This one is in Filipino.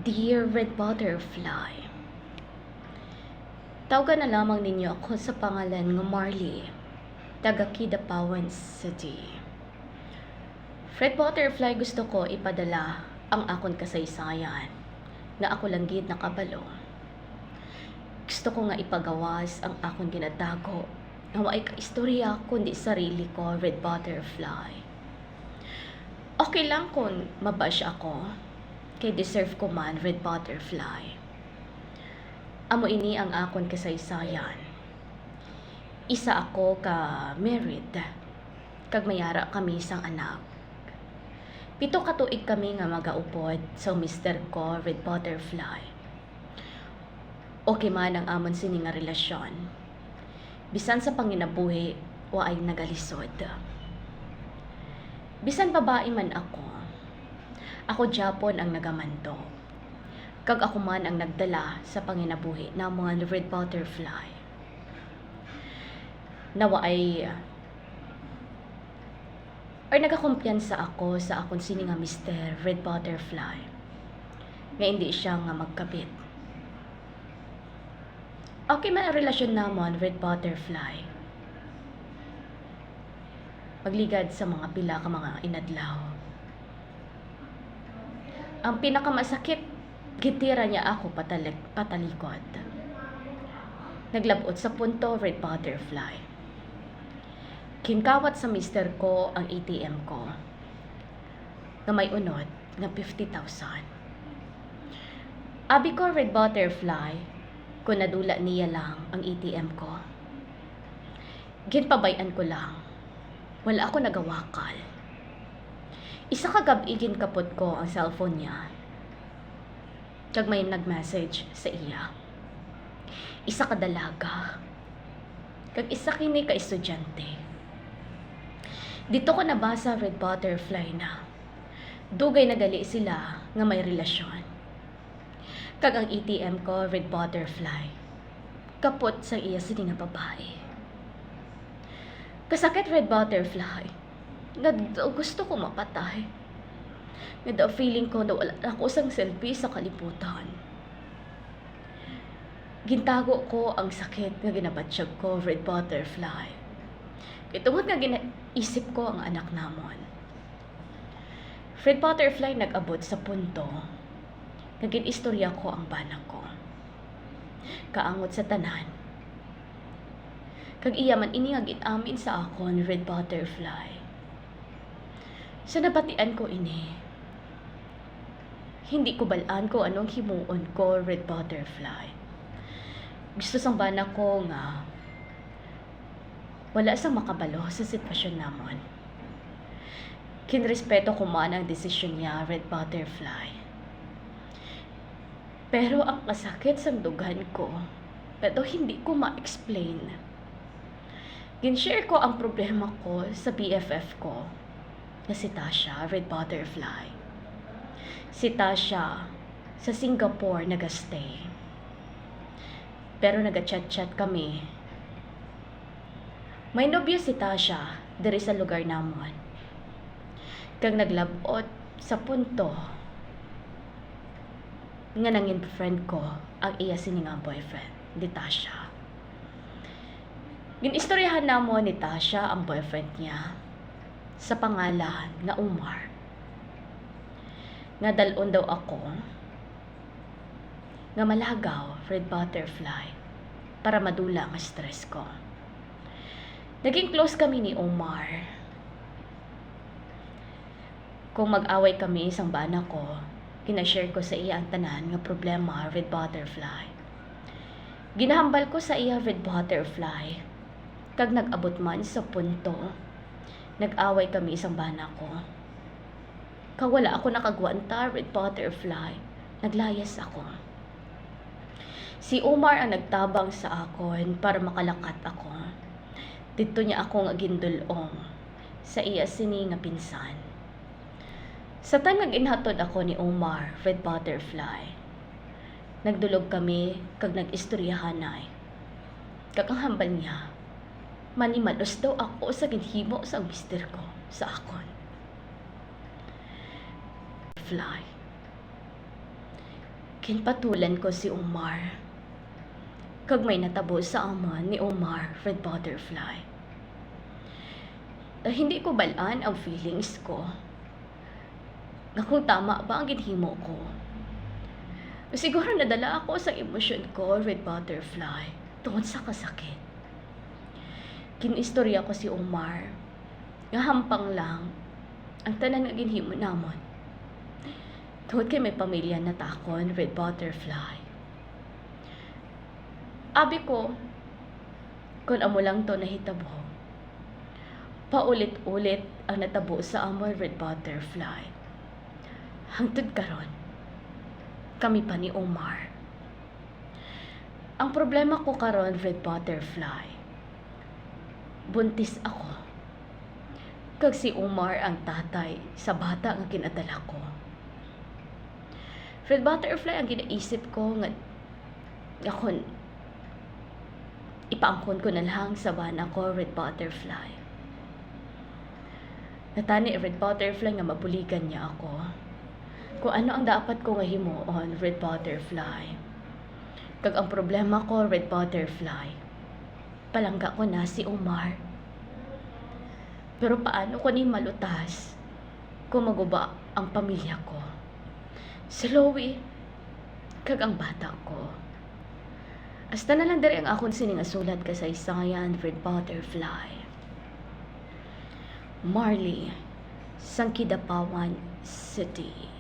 Dear Red Butterfly, tawagan na lamang ninyo ako sa pangalan ng Marley, taga Kidapawan City. Red Butterfly, gusto ko ipadala ang akon kasaysayan na ako lang gid nakabalo. Gusto ko nga ipagawas ang akon ginatago na waay kaistorya kundi sarili ko, Red Butterfly. Okay lang kung mabash ako, kay deserve ko man, Red Butterfly. Amo ini ang akon kasaysayan. Isa ako ka married, kag mayara kami sang anak. 7 ka tuig kami nga magaupod sa mister ko, Red Butterfly. Okay man ang amon sini nga relasyon. Bisan sa panginabuhi, waay nagalisod. Bisan babae man ako Japon ang nagamanto. Kag ako man ang nagdala sa panginabuhi na mga Red Butterfly. Nawaay nagakumpiyansa ako sa akong sini nga Mr. Red Butterfly. Nga hindi siya nga magkabit. Okay man ang relasyon namon, Red Butterfly. Magligad sa mga pila ka mga inadlaw. Ang pinakamasakit, gitira niya ako patalikod. Naglabot sa punto, Red Butterfly. Kinkawat sa mister ko ang ATM ko na may unod na 50,000. Abi ko, Red Butterfly, kung nadula niya lang ang ATM ko. Ginpabayan ko lang. Wala ako nagawakal. Isa ka gabi ginkapot ko ang cellphone niya. Kag may nag-message sa iya. Isa ka dalaga. Kag isa kini ka estudyante. Dito ko nabasa, Red Butterfly, na dugay nagali sila nga may relasyon. Kag ang ATM ko, Red Butterfly, kapot sa iya sini nga babae. Kasakit, Red Butterfly, nga gusto ko mapatay. Nga feeling ko na wala ako sang selfie sa kalibutan. Gintago ko ang sakit nga ginabatsyag ko, Red Butterfly. Itungod nga ginaisip ko ang anak namon. Red Butterfly, nag-abot sa punto nga ginistorya ko ang bana ko. Kaangot sa tanan. Kag iya man ini nga ginamin sa akon, Red Butterfly. Sa nabatian ko ini, hindi ko balaan ko anong himuon ko, Red Butterfly. Gusto sang bana ko nga wala sang makabalo sa sitwasyon namon. Kinrespeto ko man ang desisyon niya, Red Butterfly. Pero ang kasakit sa dugan ko, pero hindi ko ma-explain. Ginshare ko ang problema ko sa BFF ko, na si Tasha, Red Butterfly. Si Tasha sa Singapore nagastay. Pero naga-chat-chat kami. May nobyo si Tasha diri sa lugar namon. Kag naglabot sa punto nga nangin friend ko ang iya sini nga boyfriend, ni Tasha. Ginistoryahan namon ni Tasha ang boyfriend niya sa pangalan na Umar. Nga dalon daw ako nga malagaw, Red Butterfly, para madula ang stress ko. Naging close kami ni Umar. Kung mag-away kami isang bana ko, kinashare ko sa iya ang tanan nga problema, Red Butterfly. Ginahambal ko sa iya, Red Butterfly. Kag nag-abot man sa punto, nag-away kami isang bana ko. Kag wala ako nakagwanta, Red Butterfly, naglayas ako. Si Umar ang nagtabang sa akon para makalakat ako. Dito niya ako nga gindulong sa iya sini nga pinsan. Sa time nga ginhatod ako ni Umar, Red Butterfly, nagdulog kami kag nag-istoryahanay. Kag ang hambal niya, manimalos daw ako sa ginhimo sa mister ko sa akon. Fly. Kinpatulan ko si Omar. Kag may natabo sa amon ni Omar, Red Butterfly. Hindi ko balaan ang feelings ko. Nga kung tama ba ang ginhimo ko. Siguro nadala ako sa emosyon ko, Red Butterfly, tungod sa kasakit. Kinistorya ko si Omar. Nga hampang lang ang tanan nga ginhimo namon. Tungod kay may pamilya na takon, Red Butterfly. Abi ko, kung amo lang to nahitabo, paulit-ulit ang natabo sa amon, Red Butterfly. Hangtod karon, kami pa ni Omar. Ang problema ko karon, Red Butterfly, buntis ako. Kag si Omar ang tatay sa bata nga kinadala ko. Red Butterfly, ang ginaisip ko nga akon ipaangkon ko na lang sa bana ko, Red Butterfly. Natani, Red Butterfly, nga mabuligan niya ako. Kung ano ang dapat ko nga himuon, Red Butterfly. Kag ang problema ko, Red Butterfly, palangga ko na si Omar. Pero paano ko ni malutas kung maguba ang pamilya ko? Si Chloe, kag ang bata ko. Hasta na lang dari ang akon siningasulat kasaysayan, Red Butterfly. Marley, Sangkidapawan City.